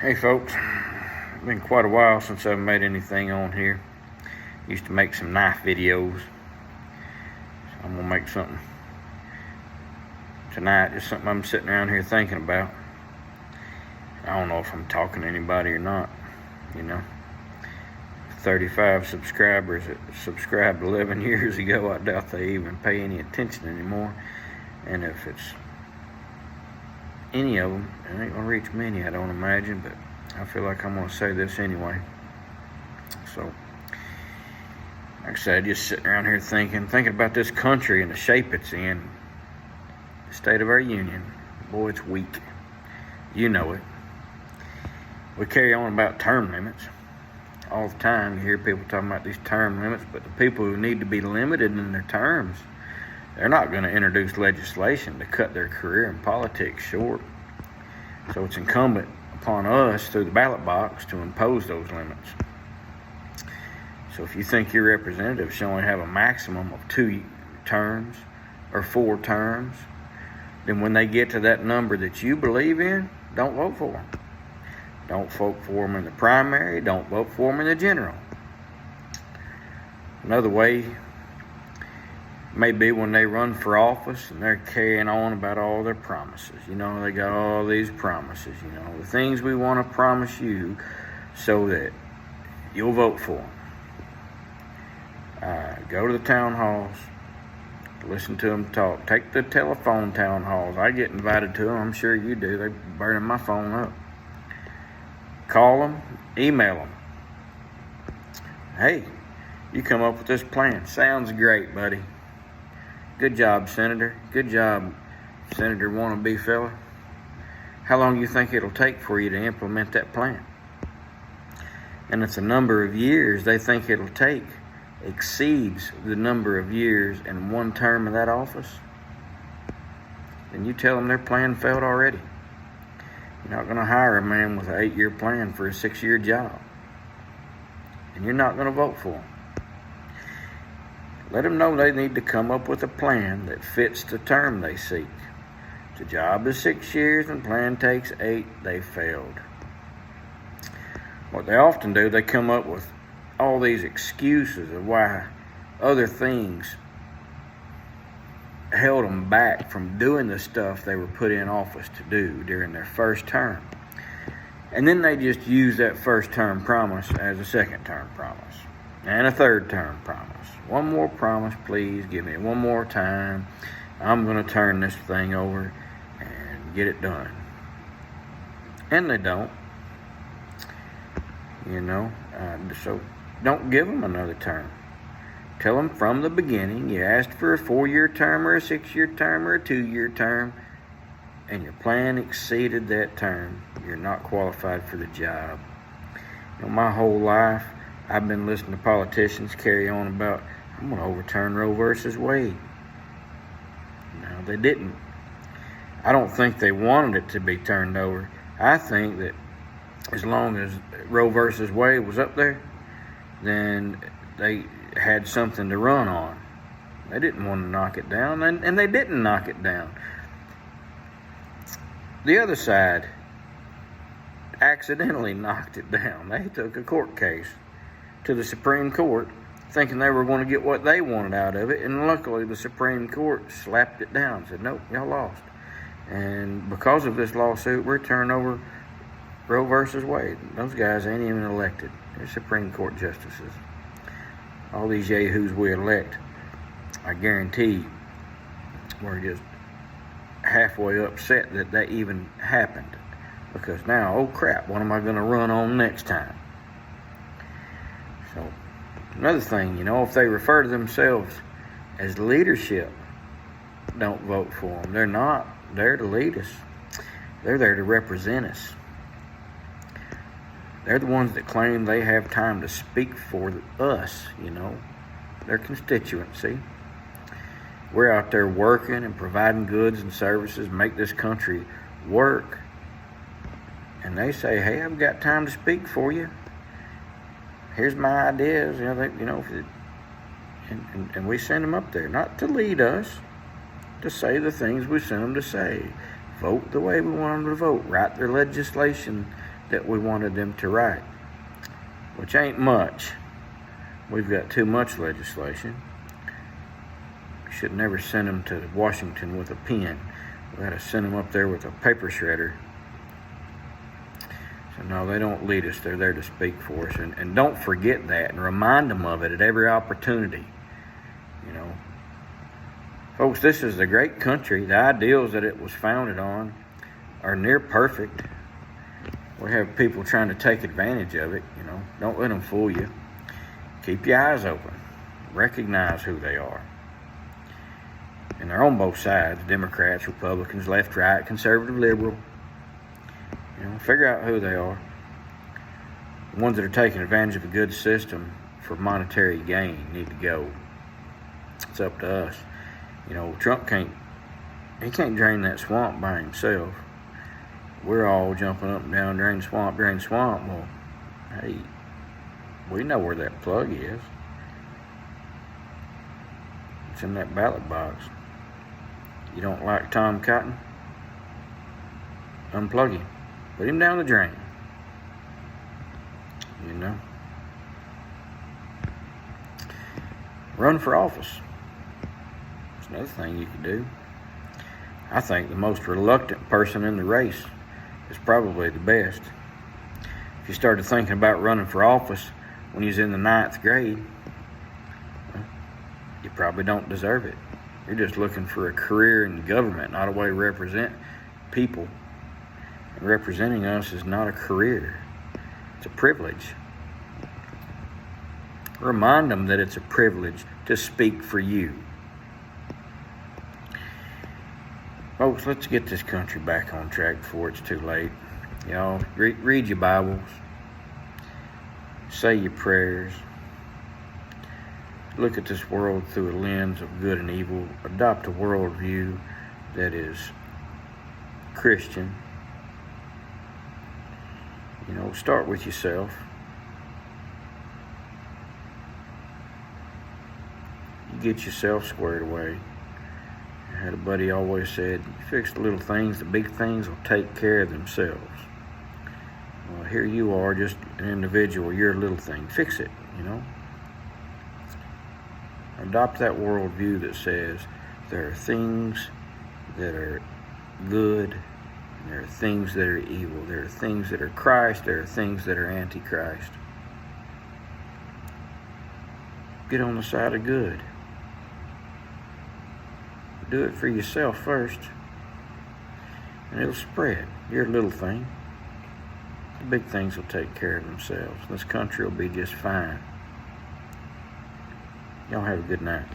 Hey folks, it's been quite a while since I've made anything on here. Used to make some knife videos. So I'm gonna make something tonight, just something I'm sitting around here thinking about. I don't know if I'm talking to anybody or not, 35 subscribers that subscribed 11 years ago, I doubt they even pay any attention anymore. And if it's any of them, it ain't gonna reach many, I don't imagine, but I feel like I'm gonna say this anyway. So, like I said, just sitting around here thinking about this country and the shape it's in, the state of our union. Boy, it's weak. You know it. We carry on about term limits all the time. You hear people talking about these term limits, but the people who need to be limited in their terms, they're not going to introduce legislation to cut their career in politics short. So it's incumbent upon us through the ballot box to impose those limits. So if you think your representative should only have a maximum of 2 terms or 4 terms, then when they get to that number that you believe in, don't vote for them. Don't vote for them in the primary. Don't vote for them in the general. Another way may be when they run for office and they're carrying on about all their promises. They got all these promises, the things we want to promise you so that you'll vote for them. Go to the town halls, listen to them talk. Take the telephone town halls. I get invited to them. I'm sure you do. They're burning my phone up. Call them, email them. Hey, you come up with this plan. Sounds great, buddy. Good job, Senator. Good job, Senator wannabe fella. How long do you think it'll take for you to implement that plan? And if the number of years they think it'll take exceeds the number of years in one term of that office, then you tell them their plan failed already. You're not going to hire a man with an 8-year plan for a 6-year job. And you're not going to vote for him. Let them know they need to come up with a plan that fits the term they seek. If the job is 6 years and the plan takes 8, they failed. What they often do, they come up with all these excuses of why other things held them back from doing the stuff they were put in office to do during their first term. And then they just use that first term promise as a second term promise and a third term promise. One more promise, please. Give me one more time. I'm going to turn this thing over and get it done. And they don't. So don't give them another term. Tell them from the beginning you asked for a 4-year term or a 6-year term or a 2-year term, and your plan exceeded that term. You're not qualified for the job. My whole life, I've been listening to politicians carry on about, I'm going to overturn Roe versus Wade. No, they didn't. I don't think they wanted it to be turned over. I think that as long as Roe versus Wade was up there, then they had something to run on. They didn't want to knock it down, and they didn't knock it down. The other side accidentally knocked it down. They took a court case to the Supreme Court thinking they were going to get what they wanted out of it, and luckily the Supreme Court slapped it down, said, nope, y'all lost. And because of this lawsuit, we're turning over Roe versus Wade. Those guys ain't even elected. They're Supreme Court justices. All these yahoos we elect, I guarantee, were just halfway upset that that even happened. Because now, oh crap, what am I going to run on next time? So, another thing, if they refer to themselves as leadership, don't vote for them. They're not there to lead us. They're there to represent us. They're the ones that claim they have time to speak for us, their constituency. We're out there working and providing goods and services, make this country work. And they say, hey, I've got time to speak for you. Here's my ideas, and we send them up there, not to lead us, to say the things we send them to say. Vote the way we want them to vote. Write their legislation that we wanted them to write, which ain't much. We've got too much legislation. We should never send them to Washington with a pen. We got to send them up there with a paper shredder. So no, they don't lead us. They're there to speak for us. And don't forget that, and remind them of it at every opportunity. You know, folks, this is a great country. The ideals that it was founded on are near perfect. We have people trying to take advantage of it. You know, don't let them fool you. Keep your eyes open. Recognize who they are. And they're on both sides: Democrats, Republicans, left, right, conservative, liberal. You know, figure out who they are. The ones that are taking advantage of a good system for monetary gain need to go. It's up to us. You know, Trump can't drain that swamp by himself. We're all jumping up and down, drain the swamp. Well, hey, we know where that plug is. It's in that ballot box. You don't like Tom Cotton? Unplug him. Put him down the drain. You know? Run for office. That's another thing you can do. I think the most reluctant person in the race is probably the best. If you started thinking about running for office when you was in the 9th grade, well, you probably don't deserve it. You're just looking for a career in government, not a way to represent people. And representing us is not a career. It's a privilege. Remind them that it's a privilege to speak for you. Folks, let's get this country back on track before it's too late. Y'all, read your Bibles. Say your prayers. Look at this world through a lens of good and evil. Adopt a worldview that is Christian. You know, start with yourself. Get yourself squared away. I had a buddy always said, you fix the little things, the big things will take care of themselves. Well, here you are, just an individual. You're a little thing. Fix it, you know. Adopt that worldview that says there are things that are good, and there are things that are evil. There are things that are Christ. There are things that are Antichrist. Get on the side of good. Do it for yourself first, and it'll spread. You're a little thing. The big things will take care of themselves. This country will be just fine. Y'all have a good night.